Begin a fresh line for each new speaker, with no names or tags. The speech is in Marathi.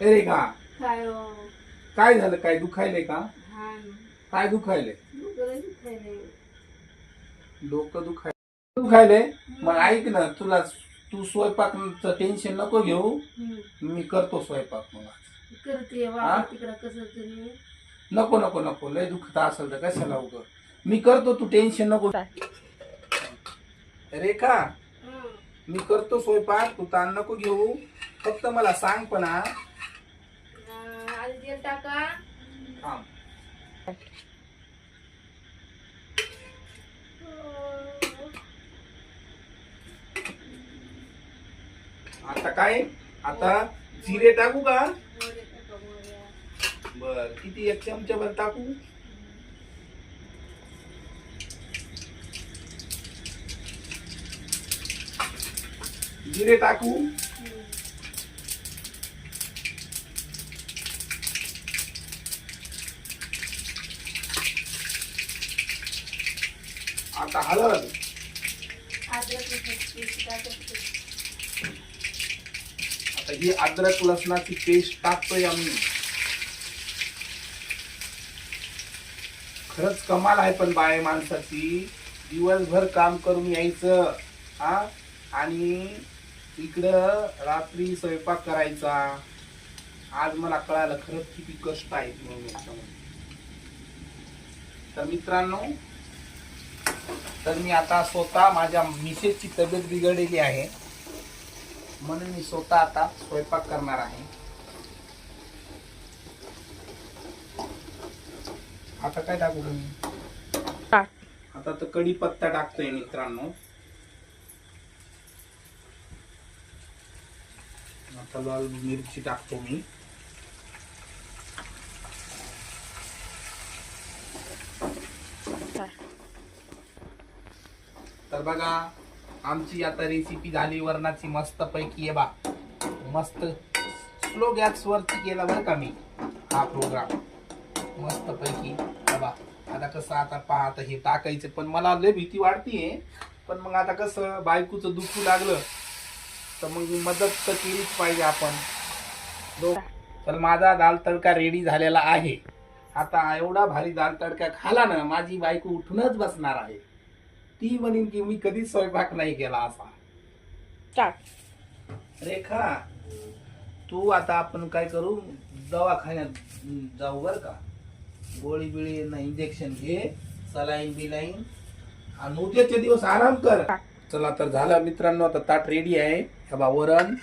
अरे का
काय हो?
काय झालं? काय दुखायलंय का?
हा ना.
काय दुखायलंय?
डोकं दुखायलंय.
डोकं दुखायलंय. मग ऐक ना, तू स्वयंपाकचं टेन्शन नको घेऊ. मी करतो स्वयंपाक मग.
करते
हा?
बाबा तिकडं कसं तरी.
नको नको नको, लय दुखत असेल तर कशाला उग. मी करतो, तू टेन्शन नको. रेखा,
हं.
मी करतो स्वयंपाक, तू ताण नको घेऊ. फक्त मला सांग पण हा.
आधी तेल टाका.
थांब. आता काय? आता जिरे टाकू का?
मोहरी टाका, मोहऱ्या.
बर, किती? एक चमचा भर टाकू. जिरे टाकू. आता हळद.
अद्रक लसूणची पेस्ट टाकायची.
आता ही अद्रक लसणाची पेस्ट टाकतोय आम्ही. खरंच कमाल आहे पण बाय माणसाची. दिवसभर काम करून यायचं हा, आणि इकडं रात्री स्वयंपाक करायचा. आज मला कळालं खरंच किती कष्ट आहेत म्हणून. तर मित्रांनो, तर मी आता स्वतः माझ्या मिसेसची तब्येत बिघडलेली आहे म्हणून मी स्वतः आता स्वयंपाक करणार आहे. आता काय टाकू तुम्ही? आता तर कढीपत्ता टाकतोय मित्रांनो. आता लाल मिरची टाकतो मी. तर बघा, आमची आता रेसिपी झाली वरणाची मस्त पैकी. बा मस्त स्लो गॅस वरती केला बरं का मी हा प्रोग्राम मस्त पैकी. बा आता कसं, आता पहा, आता हे टाकायचं पण मला लय भीती वाटतीये. पण मग आता कसं बायकोचं दुखू लागलं तर मग मदत तर केलीच पाहिजे आपण. तर माझा दाल तडका रेडी झालेला आहे. आता एवढा भारी दाल तडका खाला ना, माझी बायको उठूनच बसणार आहे. ती म्हणेन की मी कधीच स्वयंपाक नाही केला असा. रेखा, तू आता आपण काय करू, दवाखान्यात जाऊ बर का. गोळी बिळी इंजेक्शन घे, सलाईन बिलाईन, आणि उद्याचे दिवस आराम कर. चला तर झालं मित्रांनो, आता ताट रेडी आहे. हे बा वरण,